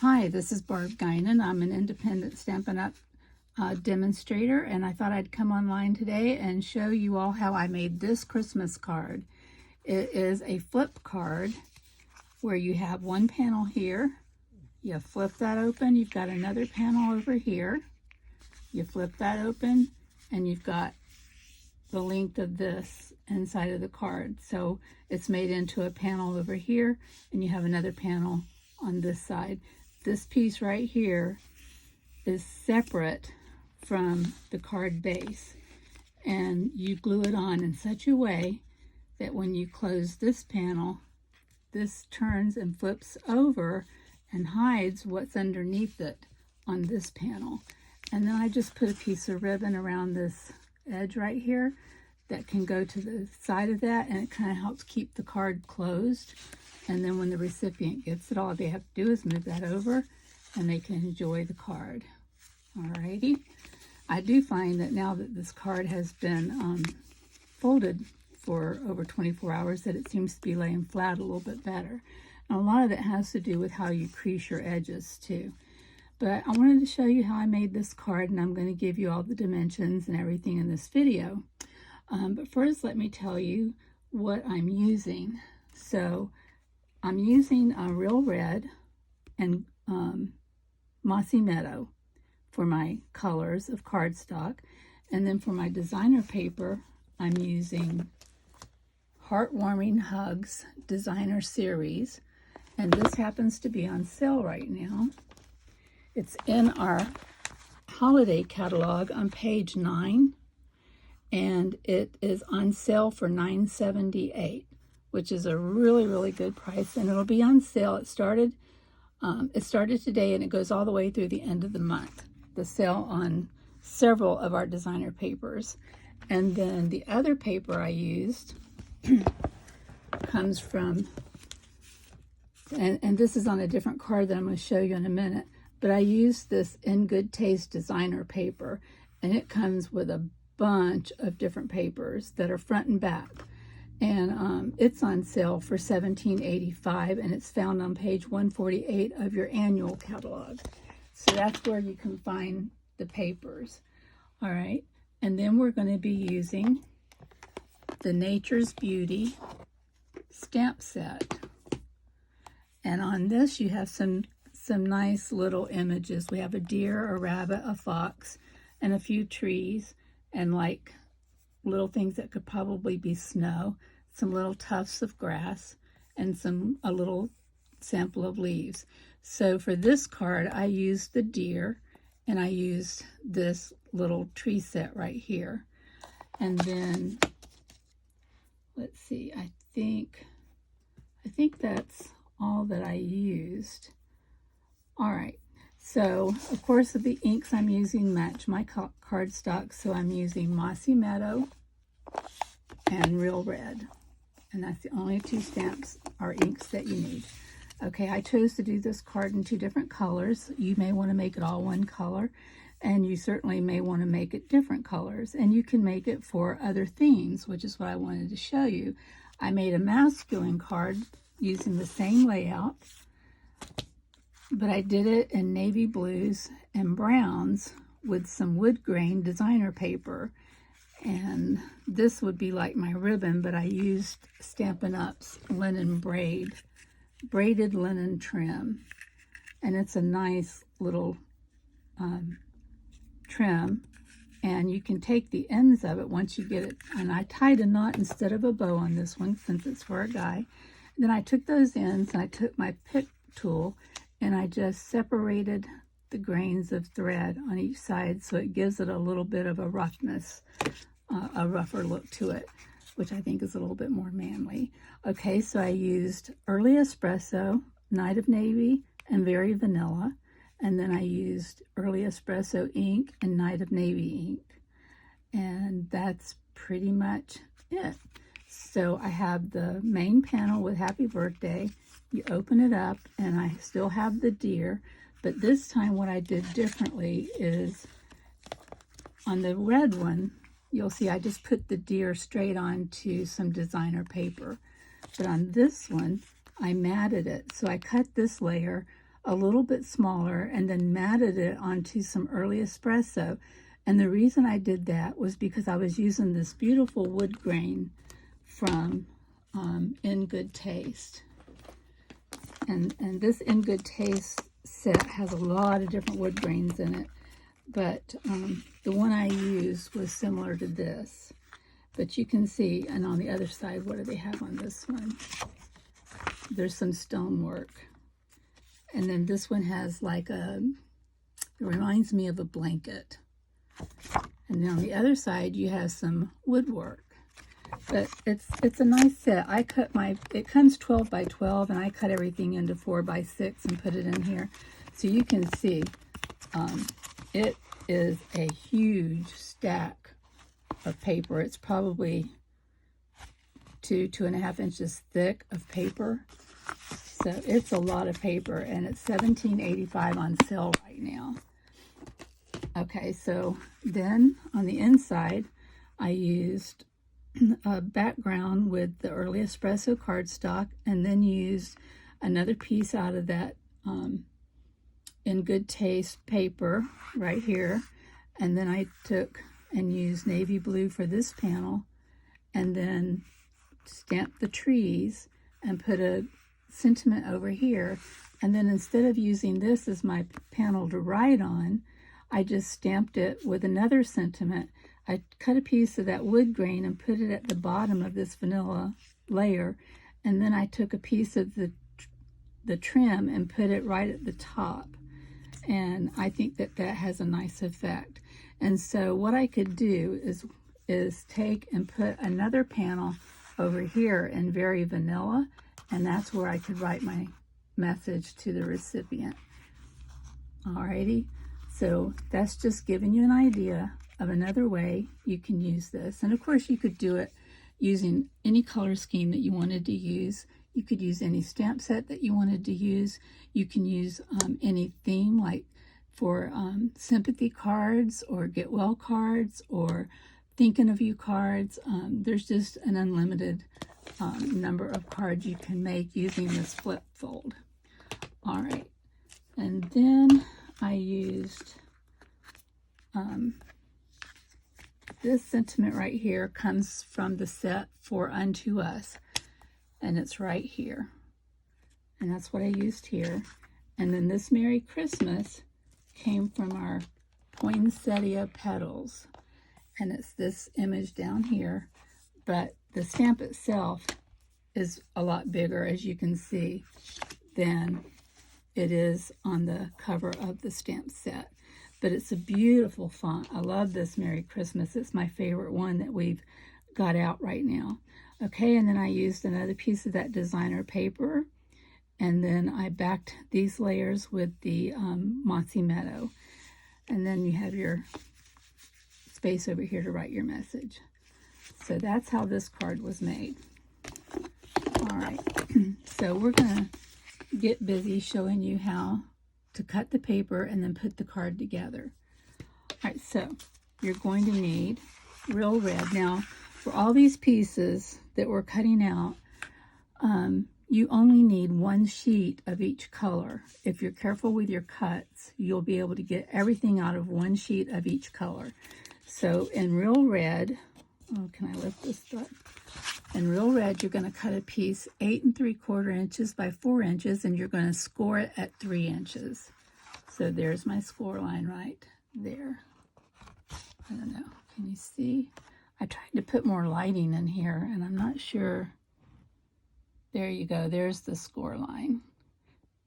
Hi, this is Barb Guinan. I'm an independent Stampin' Up! Demonstrator, and I thought I'd come online today and show you all how I made this Christmas card. It is a flip card where you have one panel here. You flip that open, you've got another panel over here. You flip that open, and you've got the length of this inside of the card. So it's made into a panel over here, and you have another panel on this side. This piece right here is separate from the card base, and you glue it on in such a way that when you close this panel, this turns and flips over and hides what's underneath it on this panel. And then I just put a piece of ribbon around this edge right here that can go to the side of that, and it kind of helps keep the card closed. And then when the recipient gets it, all they have to do is move that over and they can enjoy the card. Alrighty. I do find that now that this card has been folded for over 24 hours that it seems to be laying flat a little bit better. And a lot of it has to do with how you crease your edges too. But I wanted to show you how I made this card, and I'm going to give you all the dimensions and everything in this video. But first, let me tell you what I'm using. So I'm using a Real Red and Mossy Meadow for my colors of cardstock. And then for my designer paper, I'm using Heartwarming Hugs Designer Series. And this happens to be on sale right now. It's in our holiday catalog on page 9. And it is on sale for $9.78, which is a really, really good price. And it'll be on sale. It started today, and it goes all the way through the end of the month. The sale on several of our designer papers. And then the other paper I used comes from, and this is on a different card that I'm going to show you in a minute, but I used this In Good Taste designer paper, and it comes with a bunch of different papers that are front and back, and it's on sale for $17.85, and it's found on page 148 of your annual catalog. So that's where you can find the papers. All right, and then we're going to be using the Nature's Beauty stamp set, and on this you have some nice little images. We have a deer, a rabbit, a fox, and a few trees, and like little things that could probably be snow, some little tufts of grass, and a little sample of leaves. So for this card, I used the deer, and I used this little tree set right here. And then, let's see, I think that's all that I used. All right. So, of course, the inks I'm using match my cardstock, so I'm using Mossy Meadow and Real Red. And that's the only two stamps or inks that you need. Okay, I chose to do this card in two different colors. You may want to make it all one color, and you certainly may want to make it different colors. And you can make it for other themes, which is what I wanted to show you. I made a masculine card using the same layout, but I did it in navy blues and browns with some wood grain designer paper. And this would be like my ribbon, but I used Stampin' Up's linen braided linen trim. And it's a nice little trim. And you can take the ends of it once you get it. And I tied a knot instead of a bow on this one since it's for a guy. And then I took those ends and I took my pick tool and I just separated the grains of thread on each side so it gives it a little bit of a roughness, a rougher look to it, which I think is a little bit more manly. Okay, so I used Early Espresso, Night of Navy, and Very Vanilla. And then I used Early Espresso ink and Night of Navy ink. And that's pretty much it. So I have the main panel with Happy Birthday. You open it up, and I still have the deer, but this time what I did differently is on the red one, you'll see I just put the deer straight onto some designer paper. But on this one, I matted it. So I cut this layer a little bit smaller and then matted it onto some early espresso. And the reason I did that was because I was using this beautiful wood grain from In Good Taste. And this In Good Taste set has a lot of different wood grains in it. But the one I used was similar to this. But you can see, and on the other side, what do they have on this one? There's some stonework. And then this one has like it reminds me of a blanket. And then on the other side, you have some woodwork. But it's a nice set. It comes 12 by 12, and I cut everything into 4 by 6 and put it in here. So you can see it is a huge stack of paper. It's probably 2.5 inches thick of paper. So it's a lot of paper, and it's $17.85 on sale right now. Okay, so then on the inside, I used a background with the early espresso cardstock, and then used another piece out of that In Good Taste paper right here. And then I took and used navy blue for this panel, and then stamped the trees and put a sentiment over here. And then instead of using this as my panel to write on, I just stamped it with another sentiment. I cut a piece of that wood grain and put it at the bottom of this vanilla layer, and then I took a piece of the trim and put it right at the top. And I think that has a nice effect. And so what I could do is take and put another panel over here in very vanilla, and that's where I could write my message to the recipient. Alrighty, so that's just giving you an idea of another way you can use this. And of course you could do it using any color scheme that you wanted to use. You could use any stamp set that you wanted to use. You can use any theme, like for sympathy cards or get well cards or thinking of you cards. There's just an unlimited number of cards you can make using this flip fold. All right, and then I used this sentiment right here. Comes from the set For Unto Us, and it's right here, and that's what I used here. And then this Merry Christmas came from our poinsettia petals, and it's this image down here, but the stamp itself is a lot bigger, as you can see, than it is on the cover of the stamp set. But it's a beautiful font. I love this Merry Christmas. It's my favorite one that we've got out right now. Okay, and then I used another piece of that designer paper, and then I backed these layers with the Mossy Meadow. And then you have your space over here to write your message. So that's how this card was made. All right, so we're gonna get busy showing you how to cut the paper and then put the card together. All right, so you're going to need Real Red. Now, for all these pieces that we're cutting out, you only need one sheet of each color. If you're careful with your cuts, you'll be able to get everything out of one sheet of each color. So in Real Red, oh, can I lift this up? In Real Red, you're going to cut a piece 8 3/4 inches by 4 inches, and you're going to score it at 3 inches. So there's my score line right there. I don't know, can you see? I tried to put more lighting in here, and I'm not sure. There you go, there's the score line.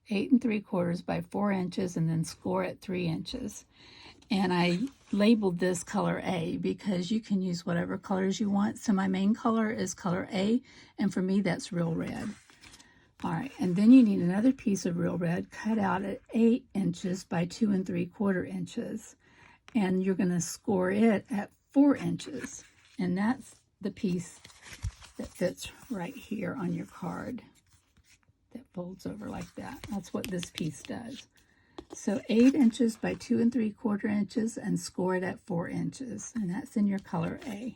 8 3/4 by 4 inches, and then score at 3 inches. And I labeled this color A because you can use whatever colors you want. So my main color is color A, and for me that's Real Red. All right, and then you need another piece of Real Red cut out at 8 inches by 2 3/4 inches. And you're gonna score it at 4 inches. And that's the piece that fits right here on your card that folds over like that. That's what this piece does. So 8 inches by 2 3/4 inches, and score it at 4 inches. And that's in your color A.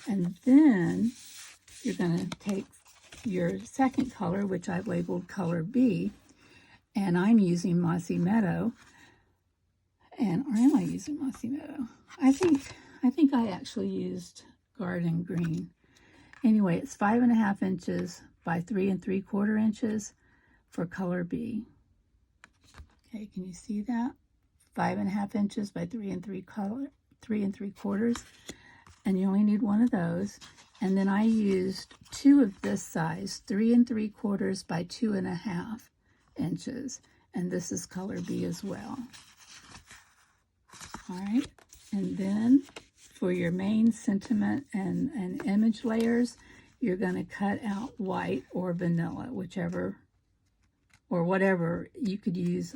And then you're going to take your second color, which I've labeled color B, and I'm using Mossy Meadow. And, or am I using Mossy Meadow? I think I actually used Garden Green. Anyway, it's 5.5 inches by 3 3/4 inches for color B. Okay, can you see that? 5.5 inches by 3 3/4, and you only need one of those. And then I used 2 of this size, 3 3/4 by 2.5 inches, and this is color B as well. All right, and then for your main sentiment and image layers, you're going to cut out white or vanilla, whichever, or whatever. You could use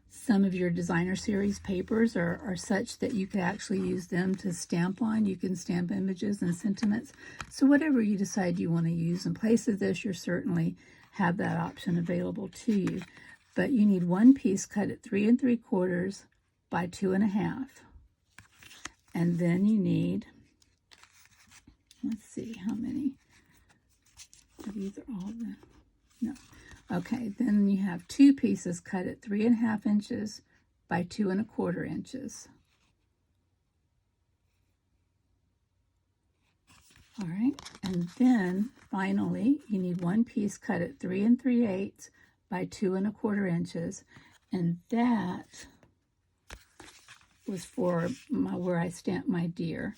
some of your designer series papers are such that you could actually use them to stamp on. You can stamp images and sentiments. So whatever you decide you want to use in place of this, you certainly have that option available to you. But you need one piece cut at 3 3/4 by 2.5. And then you need, let's see how many. These are all the, no. Okay, then you have 2 pieces cut at 3.5 inches by 2 1/4 inches. All right, and then finally you need 1 piece cut at 3 3/8 by 2 1/4 inches, and that was for where I stamped my deer.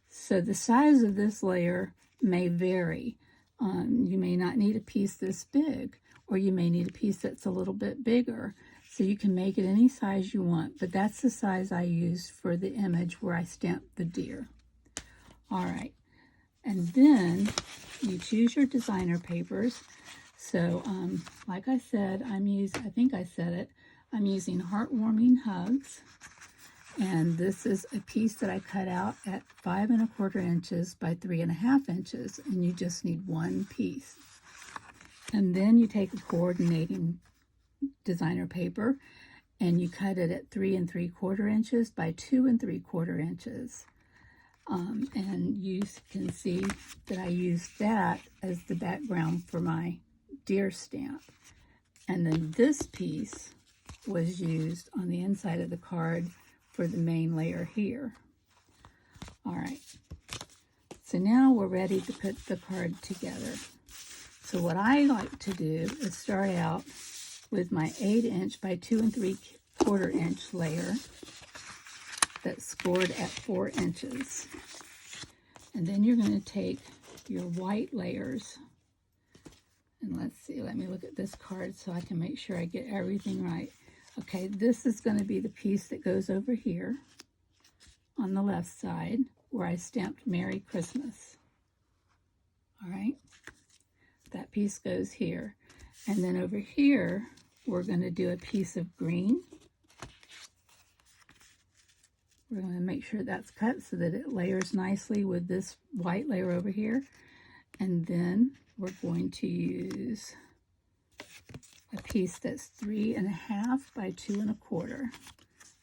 So the size of this layer may vary. You may not need a piece this big, or you may need a piece that's a little bit bigger. So you can make it any size you want, but that's the size I used for the image where I stamped the deer. All right, and then you choose your designer papers. So like I said, I think I said it, I'm using Heartwarming Hugs. And this is a piece that I cut out at 5 1/4 inches by 3.5 inches, and you just need 1 piece. And then you take a coordinating designer paper and you cut it at 3 3/4 inches by 2 3/4 inches. And you can see that I used that as the background for my deer stamp. And then this piece was used on the inside of the card for the main layer here. All right, so now we're ready to put the card together. So what I like to do is start out with my 8 inch by 2 3/4 inch layer that's scored at 4 inches. And then you're going to take your white layers, and let's see, let me look at this card so I can make sure I get everything right. Okay, this is going to be the piece that goes over here on the left side where I stamped Merry Christmas. All right, that piece goes here. And then over here, we're going to do a piece of green. We're going to make sure that's cut so that it layers nicely with this white layer over here. And then we're going to use a piece that's 3 1/2 by 2 1/4,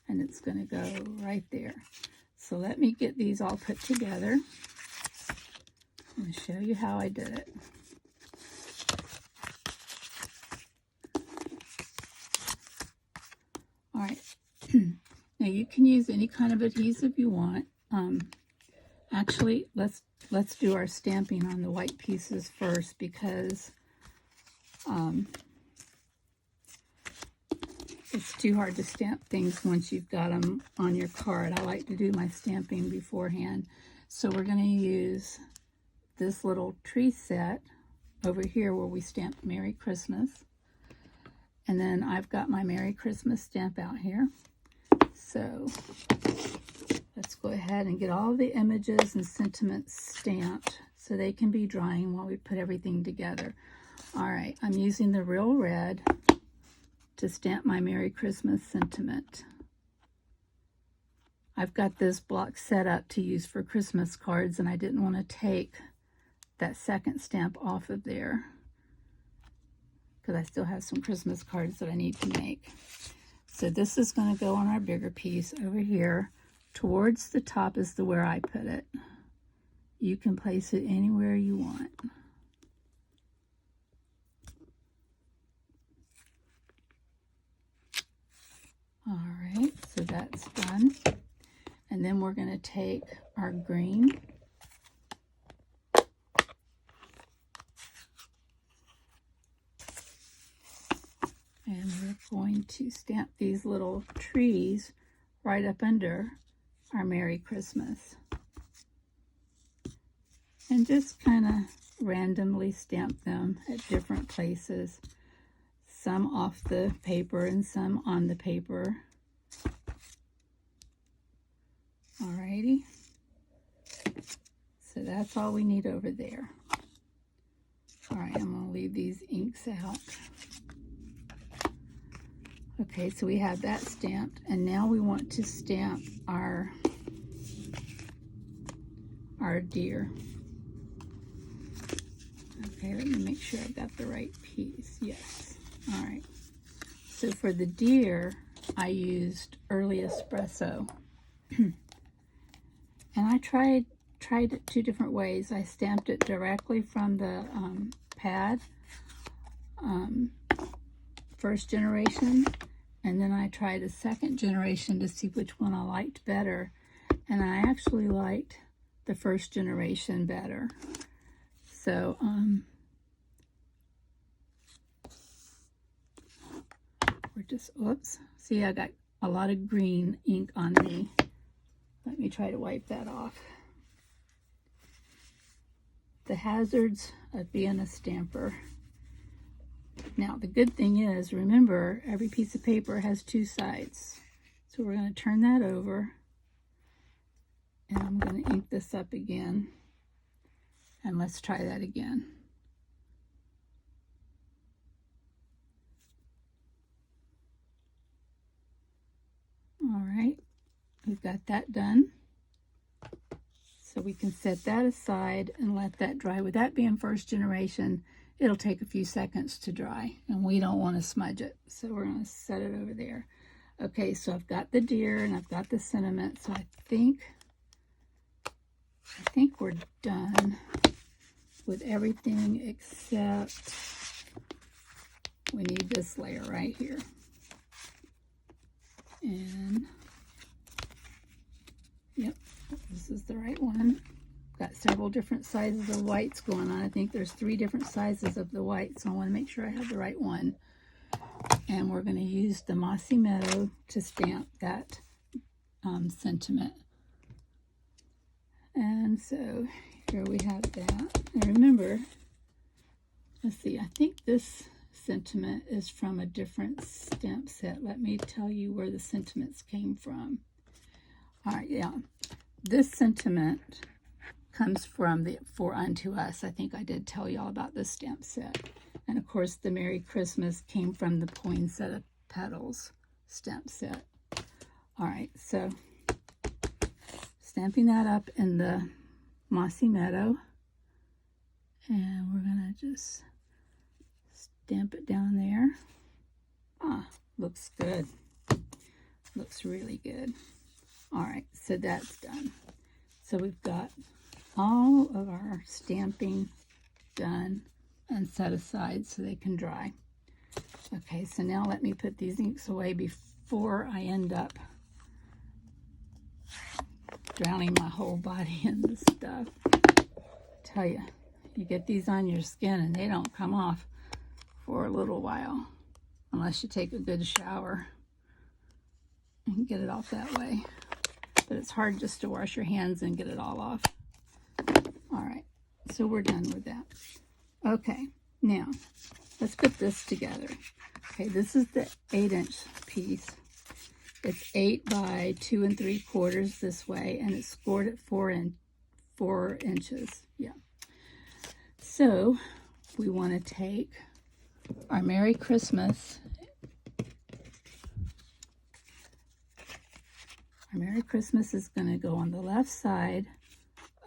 and it's going to go right there. So let me get these all put together and show you how I did it. All right, now you can use any kind of adhesive you want. Actually, let's do our stamping on the white pieces first, because it's too hard to stamp things once you've got them on your card. I like to do my stamping beforehand. So we're going to use this little tree set over here where we stamped Merry Christmas. And then I've got my Merry Christmas stamp out here. So let's go ahead and get all the images and sentiments stamped so they can be drying while we put everything together. All right, I'm using the Real Red to stamp my Merry Christmas sentiment. I've got this block set up to use for Christmas cards, and I didn't want to take that second stamp off of there because I still have some Christmas cards that I need to make. So this is going to go on our bigger piece over here. Towards the top is where I put it. You can place it anywhere you want. that's done. And then we're going to take our green and we're going to stamp these little trees right up under our Merry Christmas. And just kind of randomly stamp them at different places. Some off the paper and some on the paper. Alrighty. So that's all we need over there. Alright, I'm going to leave these inks out. Okay, so we have that stamped, and now we want to stamp our deer. Okay, let me make sure I've got the right piece. Yes. All right. So for the deer, I used early espresso. And I tried it 2 different ways. I stamped it directly from the pad, first generation, and then I tried a second generation to see which one I liked better. And I actually liked the first generation better. So, we're just, oops, see, I got a lot of green ink on me. Let me try to wipe that off. The hazards of being a stamper. Now, the good thing is, remember, every piece of paper has 2 sides. So we're going to turn that over. And I'm going to ink this up again. And let's try that again. All right, we've got that done. So we can set that aside and let that dry. With that being first generation, it'll take a few seconds to dry, and we don't want to smudge it. So we're going to set it over there. Okay, so I've got the deer and I've got the sentiment. So I think we're done with everything except we need this layer right here. And yep, this is the right one. Got several different sizes of whites going on. I think there's 3 different sizes of the white, so I want to make sure I have the right one. And we're going to use the Mossy Meadow to stamp that sentiment. And so here we have that. And remember, let's see, I think this sentiment is from a different stamp set. Let me tell you where the sentiments came from. All right, yeah. This sentiment comes from the For Unto Us. I think I did tell you all about this stamp set. And of course, the Merry Christmas came from the Poinsettia Petals stamp set. All right, so stamping that up in the Mossy Meadow. And we're going to just stamp it down there. Ah, looks good. Looks really good. All right, so that's done. So we've got all of our stamping done and set aside so they can dry. Okay, so now let me put these inks away before I end up drowning my whole body in this stuff. I tell you, you get these on your skin and they don't come off for a little while unless you take a good shower and get it off that way. But it's hard just to wash your hands and get it all off. All right, so we're done with that. Okay, now let's put this together. Okay, this is the 8-inch piece. It's 8 by 2 3/4 this way, and it's scored at 4 inches. Yeah. So we want to take our Merry Christmas. Our Merry Christmas is going to go on the left side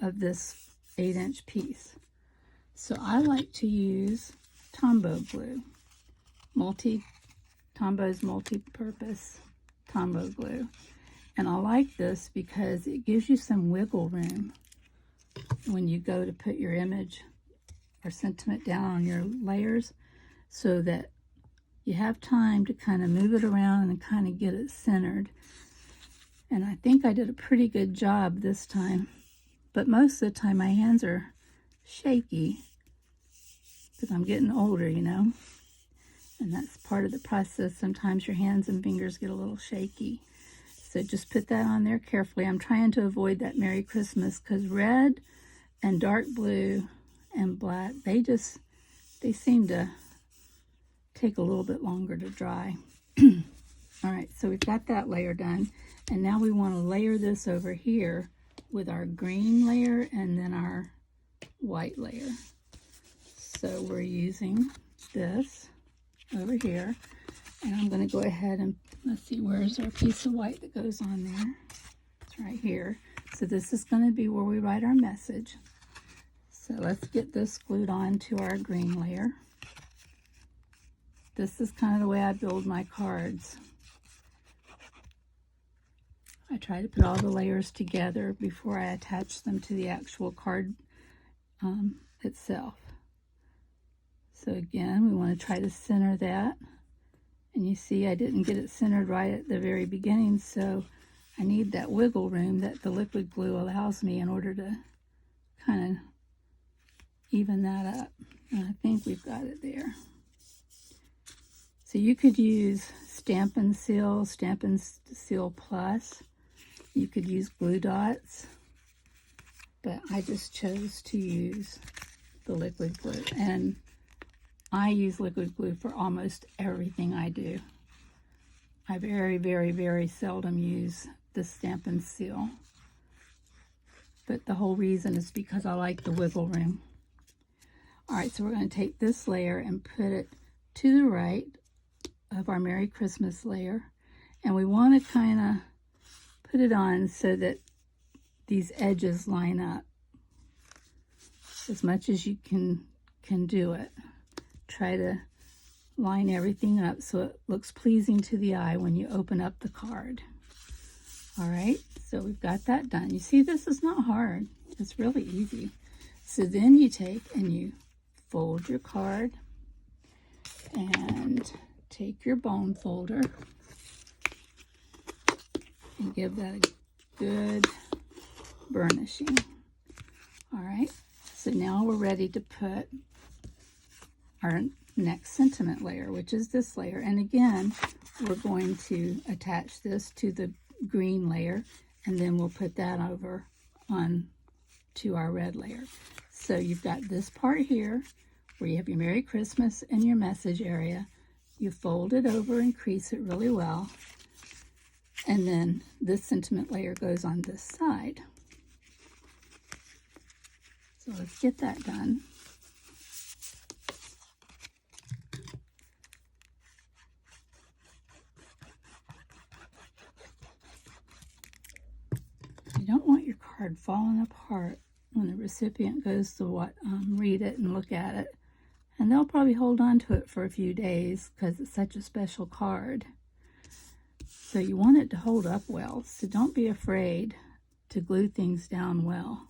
of this 8-inch piece. So I like to use Tombow glue. Tombow's multi-purpose Tombow glue. And I like this because it gives you some wiggle room when you go to put your image or sentiment down on your layers, so that you have time to kind of move it around and kind of get it centered. And I think I did a pretty good job this time. But most of the time my hands are shaky because I'm getting older, you know. And that's part of the process. Sometimes your hands and fingers get a little shaky. So just put that on there carefully. I'm trying to avoid that Merry Christmas because red and dark blue and black, they seem to take a little bit longer to dry. All right, so we've got that layer done. And now we want to layer this over here with our green layer and then our white layer. So we're using this over here. And I'm going to go ahead and, let's see, where's our piece of white that goes on there? It's right here. So this is going to be where we write our message. So let's get this glued on to our green layer. This is kind of the way I build my cards. I try to put all the layers together before I attach them to the actual card itself. So again, we want to try to center that. And you see I didn't get it centered right at the very beginning, so I need that wiggle room that the liquid glue allows me in order to kind of even that up. And I think we've got it there. So you could use Stampin' Seal, Stampin' Seal Plus. You could use glue dots, but I just chose to use the liquid glue. And I use liquid glue for almost everything I do. I very, very, very seldom use the Stampin' Seal. But the whole reason is because I like the wiggle room. All right, so we're going to take this layer and put it to the right of our Merry Christmas layer. And we want to kind of put it on so that these edges line up as much as you can do it. Try to line everything up so it looks pleasing to the eye when you open up the card. All right, so we've got that done. You see, this is not hard. It's really easy. So then you take and you fold your card and take your bone folder and give that a good burnishing. All right, so now we're ready to put our next sentiment layer, which is this layer. And again, we're going to attach this to the green layer, and then we'll put that over on to our red layer. So you've got this part here where you have your Merry Christmas and your message area. You fold it over and crease it really well. And then this sentiment layer goes on this side. So let's get that done. You don't want your card falling apart when the recipient goes to read it and look at it. And they'll probably hold on to it for a few days because it's such a special card. So you want it to hold up well. So don't be afraid to glue things down well,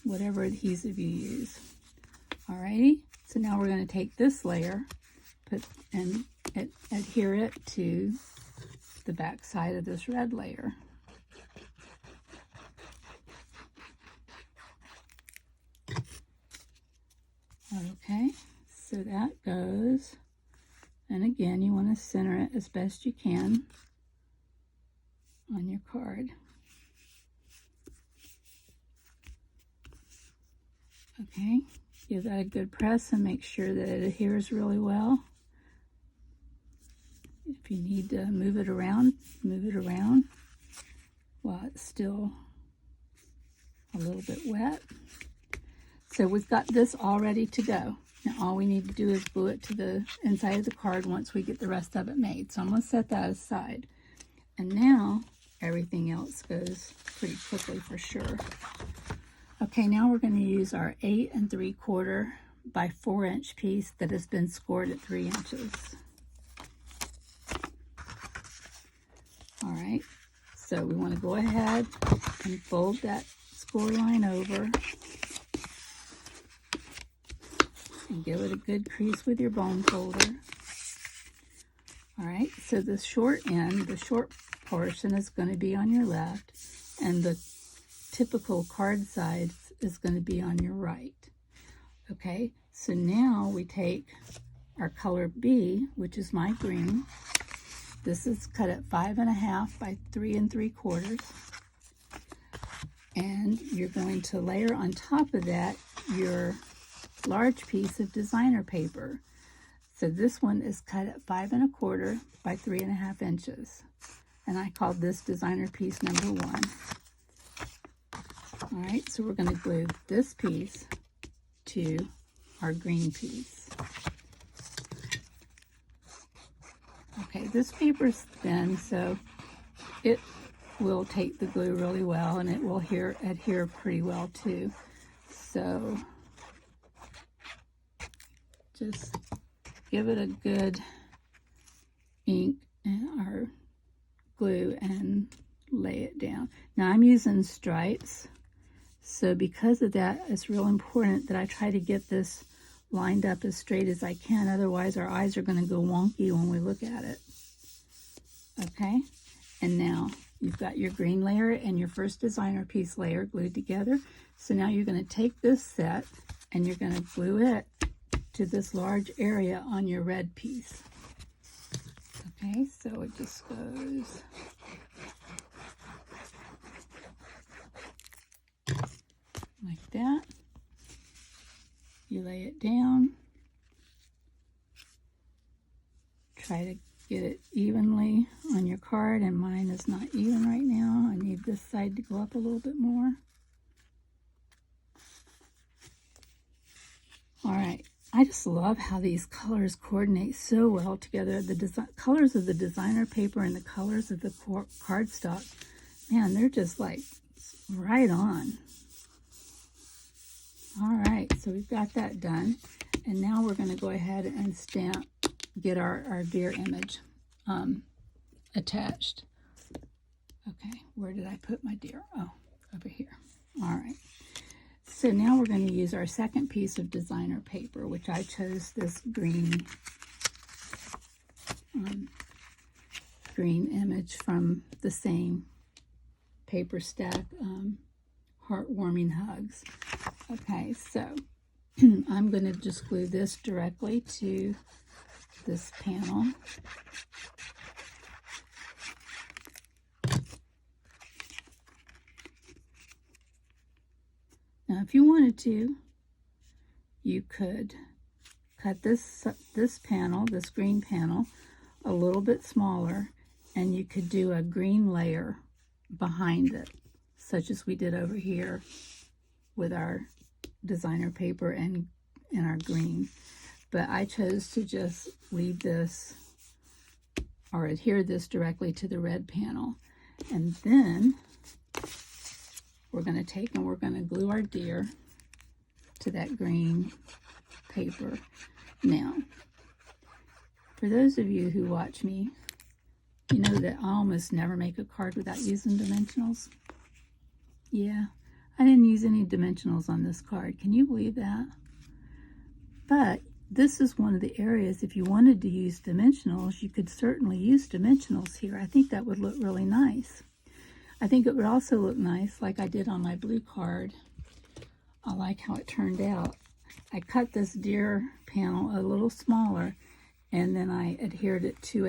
whatever adhesive you use. Alrighty, so now we're going to take this layer and adhere it to the back side of this red layer. Okay, so that goes, and again, you want to center it as best you can on your card. Okay, give that a good press and make sure that it adheres really well. If you need to move it around while it's still a little bit wet. So we've got this all ready to go. Now all we need to do is glue it to the inside of the card once we get the rest of it made. So I'm going to set that aside. And now everything else goes pretty quickly for sure. Okay, now we're going to use our 8 3/4 by 4 inch piece that has been scored at 3 inches. All right, so we want to go ahead and fold that score line over and give it a good crease with your bone folder. All right, so the short end, the short portion is going to be on your left, and the typical card size is going to be on your right. Okay, so now we take our color B, which is my green. This is cut at 5.5 by 3 3/4. And you're going to layer on top of that your large piece of designer paper. So this one is cut at 5 1/4 by 3.5 inches. And I called this designer piece number 1. All right, so we're going to glue this piece to our green piece. Okay, this paper is thin, so it will take the glue really well, and it will adhere pretty well too. So just give it a good ink or glue and lay it down. Now I'm using stripes, so because of that, it's real important that I try to get this lined up as straight as I can. Otherwise our eyes are going to go wonky when we look at it. Okay, and now you've got your green layer and your first designer piece layer glued together. So now you're going to take this set and you're going to glue it to this large area on your red piece. Okay, so it just goes like that. You lay it down. Try to get it evenly on your card, and mine is not even right now. I need this side to go up a little bit more. All right, I just love how these colors coordinate so well together. The colors of the designer paper and the colors of the cardstock, man, they're just like right on. All right, so we've got that done, and now we're going to go ahead and get our deer image attached. Okay, where did I put my deer? Oh, over here. All right, so now we're going to use our second piece of designer paper, which I chose this green image from the same paper stack, Heartwarming Hugs. Okay, so I'm going to just glue this directly to this panel. Now, if you wanted to, you could cut this panel, this green panel, a little bit smaller, and you could do a green layer behind it, such as we did over here with our designer paper and our green. But I chose to just leave this or adhere this directly to the red panel. And then we're going to take and we're going to glue our deer to that green paper. Now, for those of you who watch me, you know that I almost never make a card without using dimensionals. Yeah, I didn't use any dimensionals on this card. Can you believe that? But this is one of the areas, if you wanted to use dimensionals, you could certainly use dimensionals here. I think that would look really nice. I think it would also look nice like I did on my blue card. I like how it turned out. I cut this deer panel a little smaller, and then I adhered it to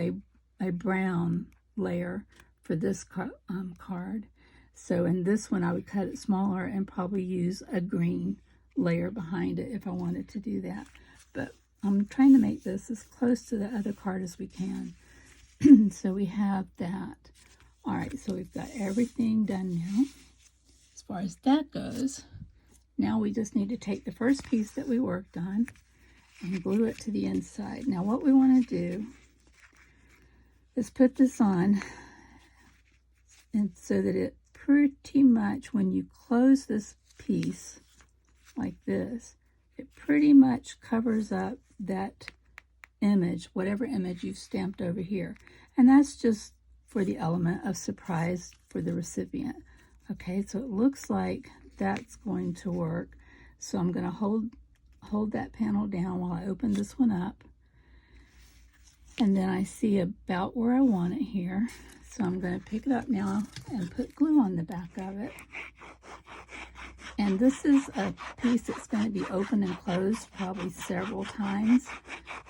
a brown layer for this card. So in this one, I would cut it smaller and probably use a green layer behind it if I wanted to do that. But I'm trying to make this as close to the other card as we can. So we have that. All right, so we've got everything done now. As far as that goes, now we just need to take the first piece that we worked on and glue it to the inside. Now what we want to do is put this on, and so that it pretty much, when you close this piece like this, it pretty much covers up that image, whatever image you've stamped over here. And that's just for the element of surprise for the recipient. Okay, so it looks like that's going to work. So I'm going to hold that panel down while I open this one up. And then I see about where I want it here. So I'm going to pick it up now and put glue on the back of it. And this is a piece that's going to be open and closed probably several times.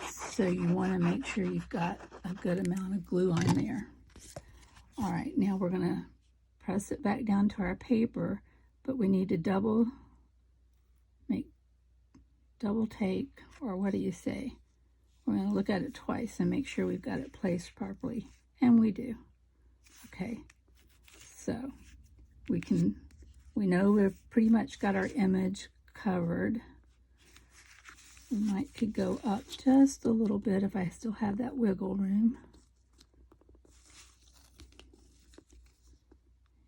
So you want to make sure you've got a good amount of glue on there. All right, now we're going to press it back down to our paper, but we need to double take, or what do you say? We're going to look at it twice and make sure we've got it placed properly. And we do. Okay, so we know we've pretty much got our image covered. We could go up just a little bit if I still have that wiggle room.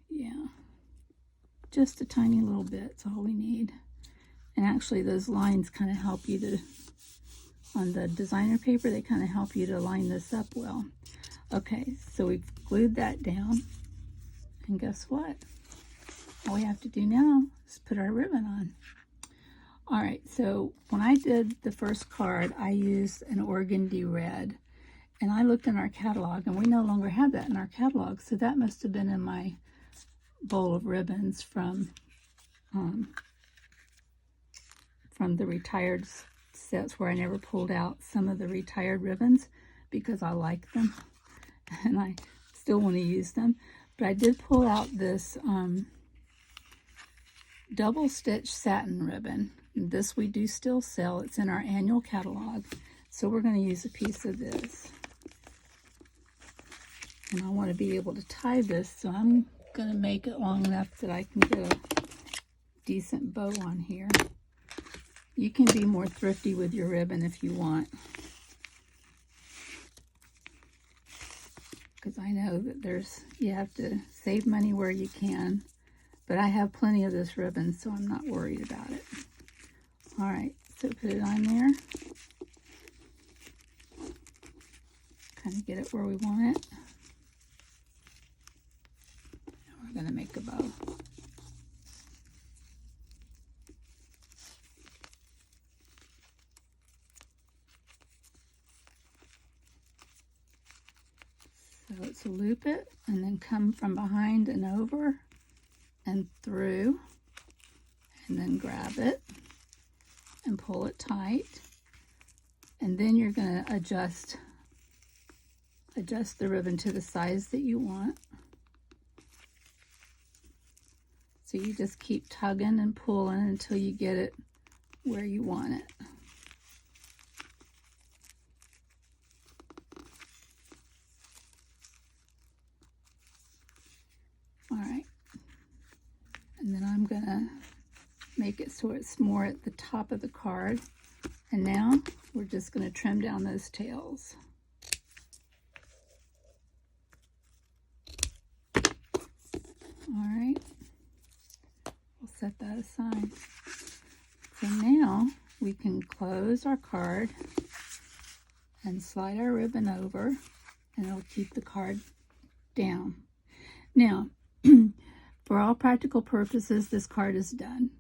Yeah, just a tiny little bit's all we need. And actually those lines kind of help you to, on the designer paper, they kind of help you to line this up well. Okay, so we've glued that down, and guess what? All we have to do now is put our ribbon on. All right, so when I did the first card, I used an organdy red, and I looked in our catalog, and we no longer have that in our catalog, so that must have been in my bowl of ribbons from the retired sets where I never pulled out some of the retired ribbons because I like them and I still want to use them. But I did pull out this double stitch satin ribbon. This we do still sell. It's in our annual catalog. So we're going to use a piece of this. And I want to be able to tie this, so I'm going to make it long enough that I can get a decent bow on here. You can be more thrifty with your ribbon if you want, because I know that you have to save money where you can, but I have plenty of this ribbon, so I'm not worried about it. All right, so put it on there. Kind of get it where we want it. And we're going to make a bow. So let's loop it and then come from behind and over and through, and then grab it and pull it tight. And then you're going to adjust the ribbon to the size that you want. So you just keep tugging and pulling until you get it where you want it. All right, and then I'm gonna make it so it's more at the top of the card. And now we're just gonna trim down those tails. All right, we'll set that aside. So now we can close our card and slide our ribbon over, and it'll keep the card down. Now, for all practical purposes, this card is done,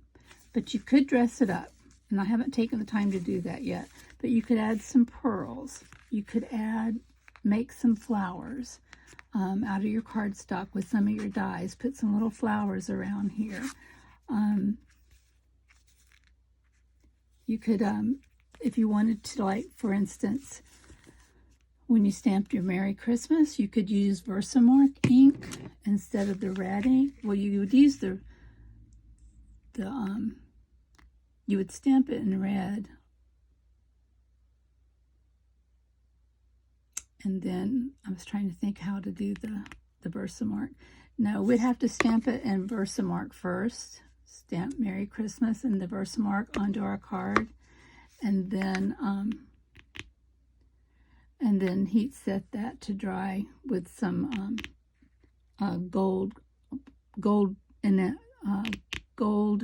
but you could dress it up, and I haven't taken the time to do that yet, but you could add some pearls. You could make some flowers out of your cardstock with some of your dies. Put some little flowers around here. You could, if you wanted to, like, for instance, when you stamped your Merry Christmas, you could use Versamark ink instead of the red ink. Well, you would use you would stamp it in red. And then I was trying to think how to do the Versamark. No, we'd have to stamp it in Versamark first. Stamp Merry Christmas and the Versamark onto our card. And then heat set that to dry with some gold in it. Gold,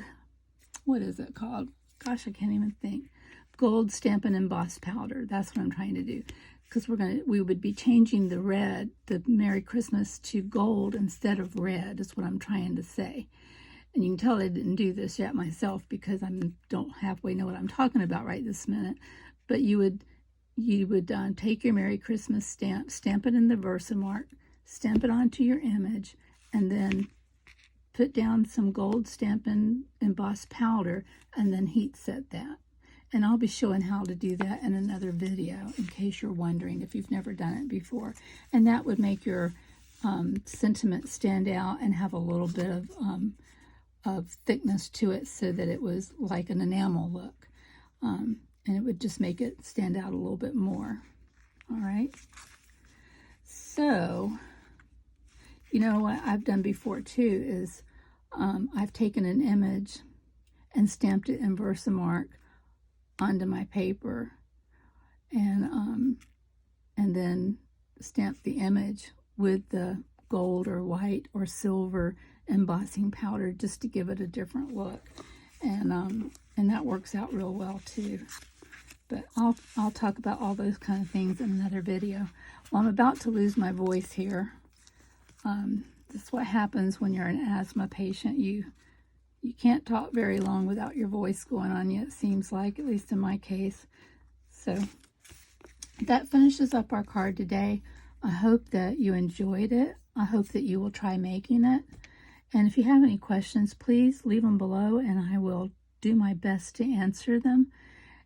what is it called? Gosh, I can't even think. Gold Stampin' Emboss powder. That's what I'm trying to do. Because we would be changing the red, the Merry Christmas, to gold instead of red, is what I'm trying to say. And you can tell I didn't do this yet myself because I don't halfway know what I'm talking about right this minute. But you would take your Merry Christmas stamp it in the Versamark, stamp it onto your image, and then put down some gold Stampin' embossed powder, and then heat set that. And I'll be showing how to do that in another video, in case you're wondering if you've never done it before. And that would make your sentiment stand out and have a little bit of thickness to it, so that it was like an enamel look. And it would just make it stand out a little bit more. All right. So, you know what I've done before too is I've taken an image and stamped it in Versamark onto my paper, and then stamped the image with the gold or white or silver embossing powder, just to give it a different look, and that works out real well too. But I'll talk about all those kind of things in another video. Well, I'm about to lose my voice here. This is what happens when you're an asthma patient. You can't talk very long without your voice going on you, it seems like, at least in my case. So that finishes up our card today. I hope that you enjoyed it. I hope that you will try making it. And if you have any questions, please leave them below, and I will do my best to answer them.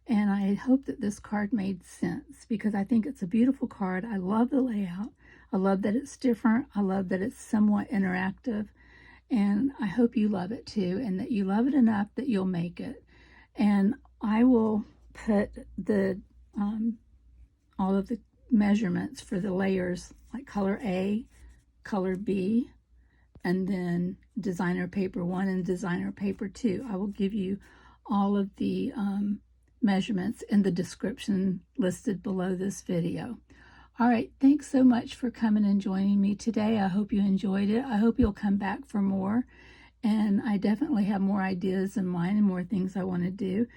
And I hope that this card made sense, because I think it's a beautiful card. I love the layout. I love that it's different. I love that it's somewhat interactive. And I hope you love it too, and that you love it enough that you'll make it. And I will put the all of the measurements for the layers, like color A, color B, and then designer paper 1 and designer paper 2. I will give you all of the measurements in the description listed below this video. All right, thanks so much for coming and joining me today. I hope you enjoyed it. I hope you'll come back for more. And I definitely have more ideas in mind and more things I want to do.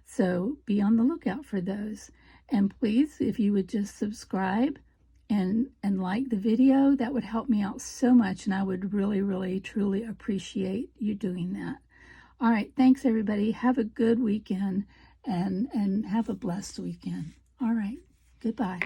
So be on the lookout for those. And please, if you would just subscribe and like the video, that would help me out so much. And I would really, really, truly appreciate you doing that. All right, thanks everybody. Have a good weekend and have a blessed weekend. All right, goodbye.